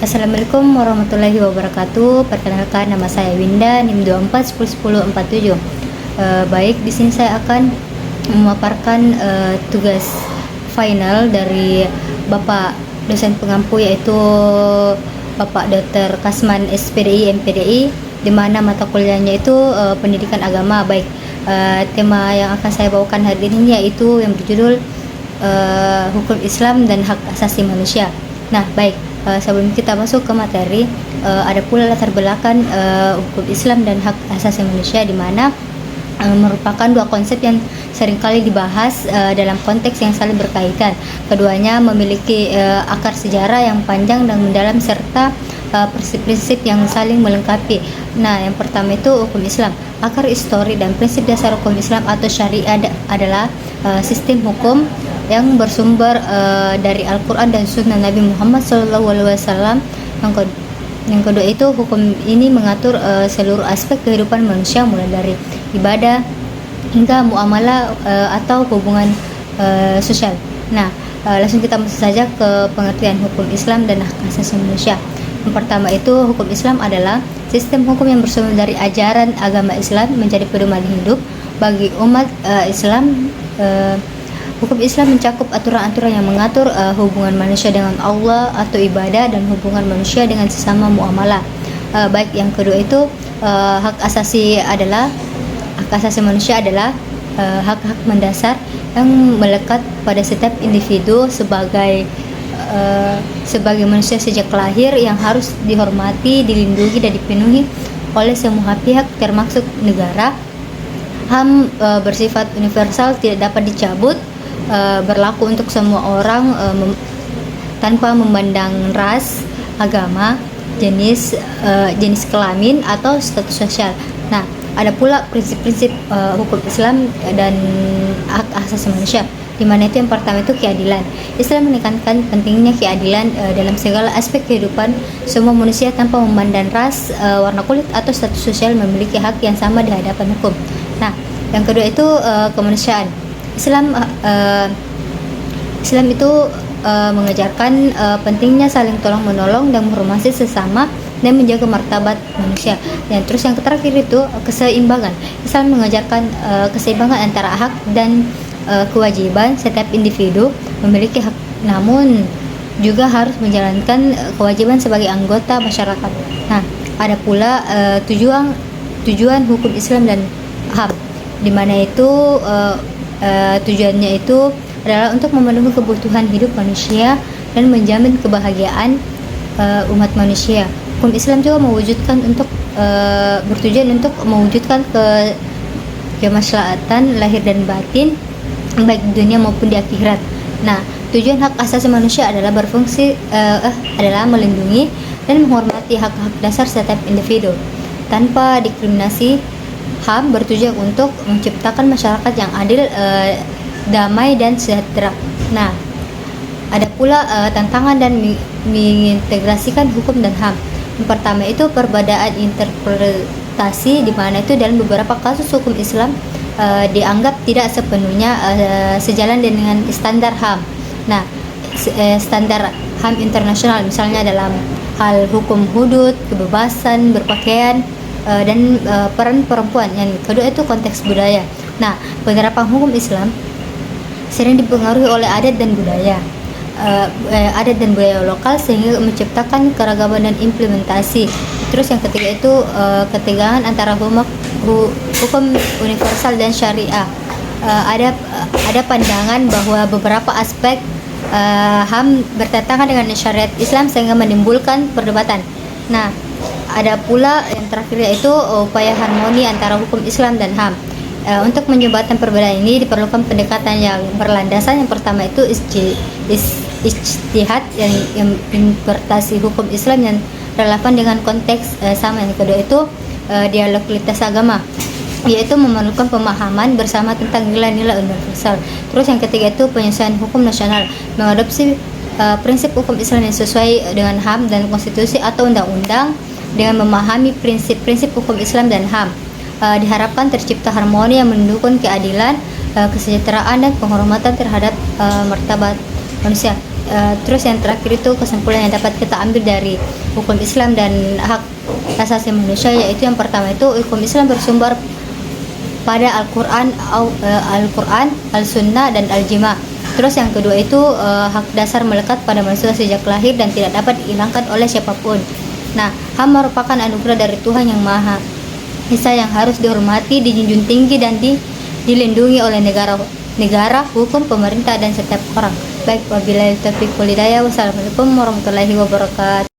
Assalamualaikum warahmatullahi wabarakatuh. Perkenalkan, nama saya Winda, NIM 24101047. Baik, di sini saya akan memaparkan tugas final dari Bapak dosen pengampu, yaitu Bapak Dr. Kasman SPDI MPDI, di mana mata kuliahnya itu pendidikan agama. Baik, tema yang akan saya bawakan hari ini yaitu yang berjudul hukum Islam dan hak asasi manusia. Nah, baik, sebelum kita masuk ke materi, ada pula latar belakang hukum Islam dan hak asasi manusia, di mana merupakan dua konsep yang seringkali dibahas dalam konteks yang saling berkaitan. Keduanya memiliki akar sejarah yang panjang dan mendalam, serta prinsip-prinsip yang saling melengkapi. Nah, yang pertama itu hukum Islam. Akar histori dan prinsip dasar hukum Islam atau syariat adalah sistem hukum yang bersumber dari Al-Quran dan Sunnah Nabi Muhammad SAW. Yang kedua itu, hukum ini mengatur seluruh aspek kehidupan manusia, mulai dari ibadah hingga muamalah atau hubungan sosial. Nah, langsung kita masuk saja ke pengertian hukum Islam dan hak asasi manusia. Yang pertama itu, hukum Islam adalah sistem hukum yang bersumber dari ajaran agama Islam, menjadi pedoman hidup bagi umat Islam. Hukum Islam mencakup aturan-aturan yang mengatur hubungan manusia dengan Allah atau ibadah, dan hubungan manusia dengan sesama muamalah. Baik, yang kedua itu hak asasi manusia adalah hak-hak mendasar yang melekat pada setiap individu sebagai manusia sejak lahir, yang harus dihormati, dilindungi, dan dipenuhi oleh semua pihak termasuk negara. HAM bersifat universal, tidak dapat dicabut, berlaku untuk semua orang tanpa memandang ras, agama, jenis kelamin atau status sosial. Nah, ada pula prinsip-prinsip hukum Islam dan hak asasi manusia, di mana itu yang pertama itu keadilan. Islam menekankan pentingnya keadilan dalam segala aspek kehidupan. Semua manusia tanpa memandang ras, warna kulit atau status sosial memiliki hak yang sama di hadapan hukum. Nah, yang kedua itu kemanusiaan. Islam itu mengajarkan pentingnya saling tolong menolong dan menghormati sesama dan menjaga martabat manusia. Dan terus yang terakhir itu keseimbangan. Islam mengajarkan keseimbangan antara hak dan kewajiban. Setiap individu memiliki hak, namun juga harus menjalankan kewajiban sebagai anggota masyarakat. Nah, ada pula tujuan hukum Islam dan HAM, di mana itu tujuannya itu adalah untuk memenuhi kebutuhan hidup manusia dan menjamin kebahagiaan umat manusia. Hukum Islam juga bertujuan untuk mewujudkan kemaslahatan lahir dan batin, baik di dunia maupun di akhirat. Nah, tujuan hak asasi manusia adalah adalah melindungi dan menghormati hak-hak dasar setiap individu tanpa diskriminasi. HAM bertujuan untuk menciptakan masyarakat yang adil, damai, dan sejahtera. Nah, ada pula tantangan dan mengintegrasikan hukum dan HAM. Yang pertama itu perbedaan interpretasi, di mana itu dalam beberapa kasus hukum Islam dianggap tidak sepenuhnya sejalan dengan standar HAM. Nah, standar HAM internasional, misalnya dalam hal hukum hudud, kebebasan berpakaian, dan peran perempuan. Yang kedua itu konteks budaya. Nah, penerapan hukum Islam sering dipengaruhi oleh adat dan budaya lokal, sehingga menciptakan keragaman dan implementasi. Terus yang ketiga itu ketegangan antara hukum universal dan syariah. Ada pandangan bahwa beberapa aspek HAM bertentangan dengan syariat Islam, sehingga menimbulkan perdebatan. Nah, ada pula yang terakhir yaitu upaya harmoni antara hukum Islam dan HAM. Untuk menjembatkan perbedaan ini diperlukan pendekatan yang berlandasan. Yang pertama itu ijtihad, yang interpretasi hukum Islam yang relevan dengan konteks sama. Yang kedua itu dialog lintas agama, yaitu memerlukan pemahaman bersama tentang nilai-nilai universal. Terus yang ketiga itu penyesuaian hukum nasional, mengadopsi prinsip hukum Islam yang sesuai dengan HAM dan konstitusi atau undang-undang. Dengan memahami prinsip-prinsip hukum Islam dan HAM, diharapkan tercipta harmoni yang mendukung keadilan, kesejahteraan, dan penghormatan terhadap martabat manusia. Terus yang terakhir itu kesimpulan yang dapat kita ambil dari hukum Islam dan hak asasi manusia, yaitu yang pertama itu hukum Islam bersumber pada Al-Quran, Al-Sunnah, dan Al-Jima. Terus yang kedua itu hak dasar melekat pada manusia sejak lahir dan tidak dapat dihilangkan oleh siapapun. Nah, HAM merupakan anugerah dari Tuhan yang Maha Esa yang harus dihormati, dijunjung tinggi, dan dilindungi oleh negara, hukum, pemerintah, dan setiap orang. Baik, wabillahi taufiq wal hidayah. Wassalamualaikum warahmatullahi wabarakatuh.